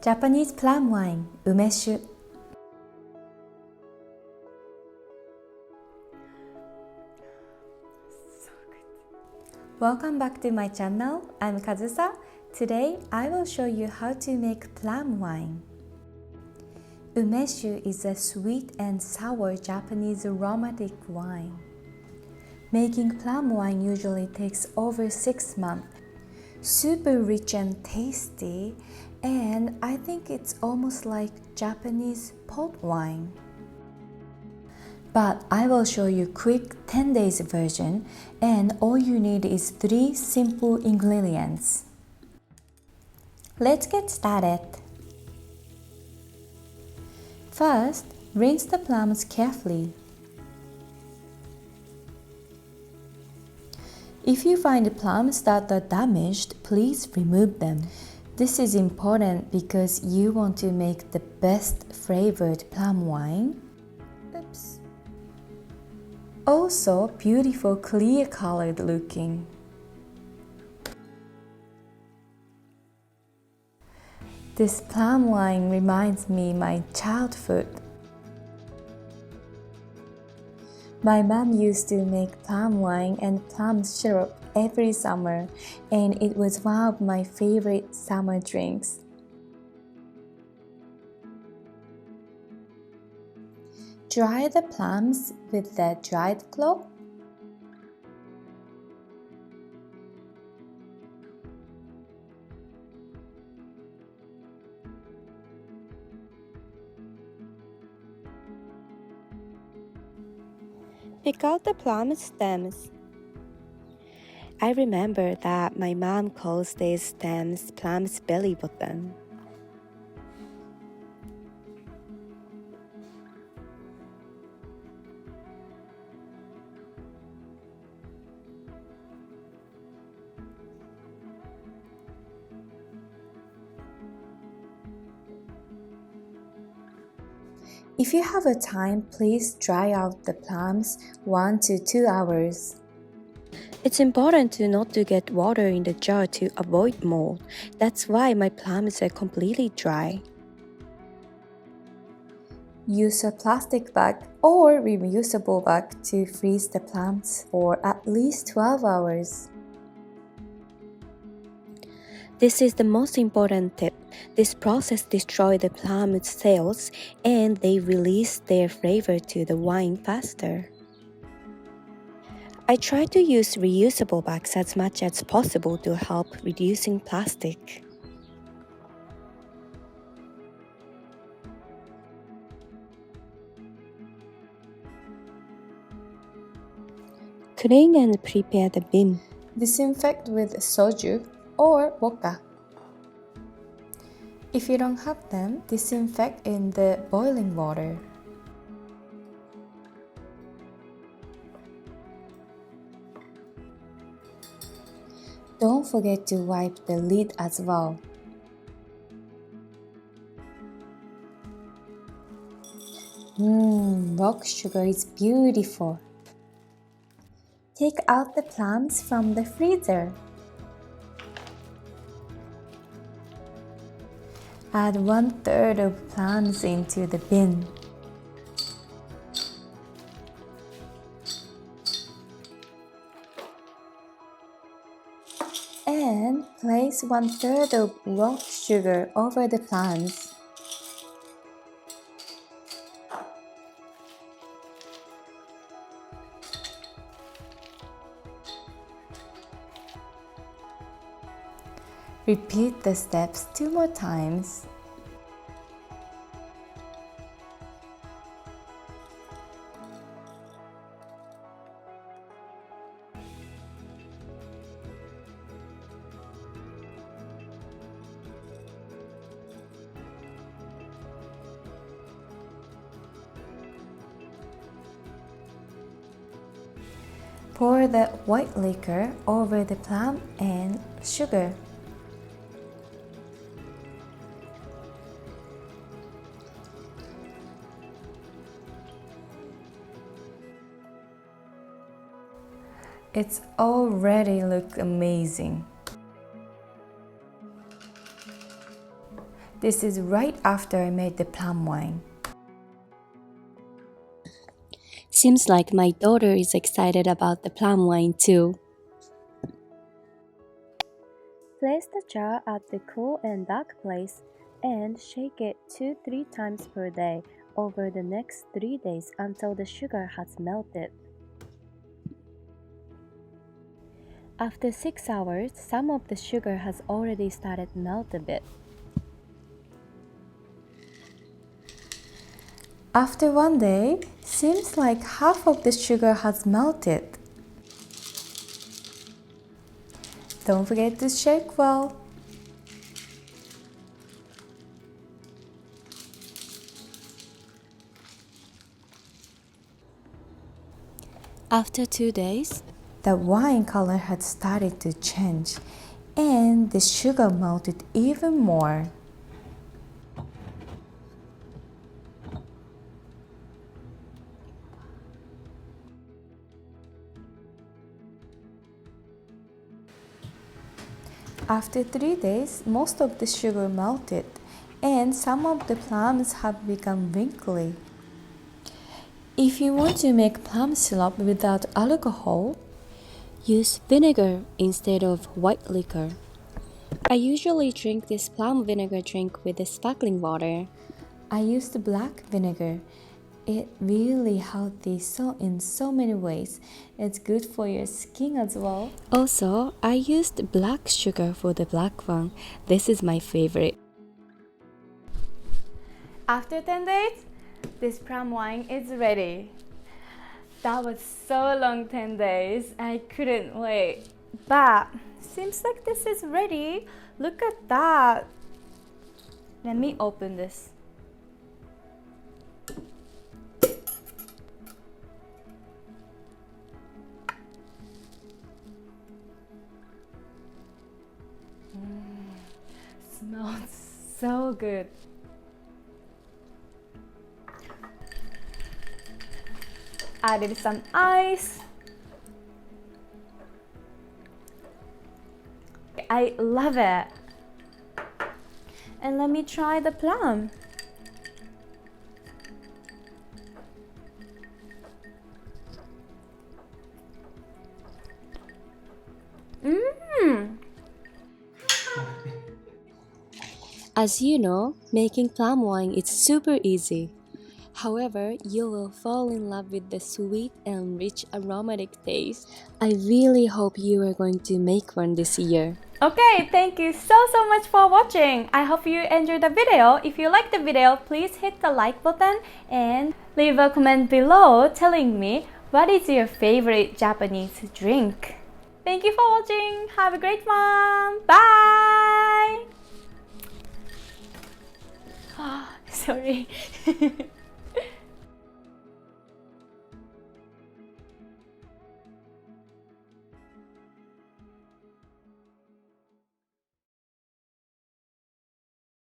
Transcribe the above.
Japanese plum wine, Umeshu. Welcome back to my channel. I'm Kazusa. Today I will show you how to make plum wine. Umeshu is a sweet and sour Japanese aromatic wine. Making plum wine usually takes over 6 months. Super rich and tasty, and I think it's almost like Japanese port wine. But I will show you quick 10 days version, and all you need is 3 simple ingredients. Let's get started. First, rinse the plums carefully. If you find plums that are damaged, please remove them. This is important because you want to make the best flavored plum wine. Oops. Also, beautiful clear colored looking. This plum wine reminds me my childhood. My mom used to make plum wine and plum syrup every summer, and it was one of my favorite summer drinks. Dry the plums with the dried cloth. Pick out the plum stems. I remember that my mom calls these stems plum's belly button. If you have a time, please dry out the plums 1 to 2 hours. It's important not to get water in the jar to avoid mold. That's why my plums are completely dry. Use a plastic bag or reusable bag to freeze the plums for at least 12 hours. This is the most important tip. This process destroys the plum cells and they release their flavor to the wine faster. I try to use reusable bags as much as possible to help reducing plastic. Clean and prepare the bin. Disinfect with soju or vodka. If you don't have them, disinfect in the boiling water. Don't forget to wipe the lid as well. Rock sugar is beautiful. Take out the plums from the freezer. Add 1/3 of plums into the bin. And place 1/3 of rock sugar over the plums. Repeat the steps 2 more times. Pour the white liquor over the plum and sugar. It's already look amazing. This is right after I made the plum wine. Seems like my daughter is excited about the plum wine too. Place the jar at the cool and dark place and shake it 2-3 times per day over the next 3 days until the sugar has melted. After 6 hours, some of the sugar has already started to melt a bit. After 1 day, seems like half of the sugar has melted. Don't forget to shake well. After 2 days, the wine color had started to change and the sugar melted even more. After 3 days, most of the sugar melted and some of the plums have become wrinkly. If you want to make plum syrup without alcohol, use vinegar instead of white liquor. I usually drink this plum vinegar drink with the sparkling water. I used black vinegar. It's really healthy in so many ways. It's good for your skin as well. Also, I used black sugar for the black one. This is my favorite. After 10 days, this plum wine is ready. That was so long, 10 days. I couldn't wait. But seems like this is ready. Look at that. Let me open this. Smells so good. Added some ice. I love it. And let me try the plum. As you know, making plum wine is super easy. However, you will fall in love with the sweet and rich aromatic taste. I really hope you are going to make one this year. Okay, thank you so much for watching. I hope you enjoyed the video. If you like the video, please hit the like button and leave a comment below telling me what is your favorite Japanese drink. Thank you for watching. Have a great one. Bye. Sorry.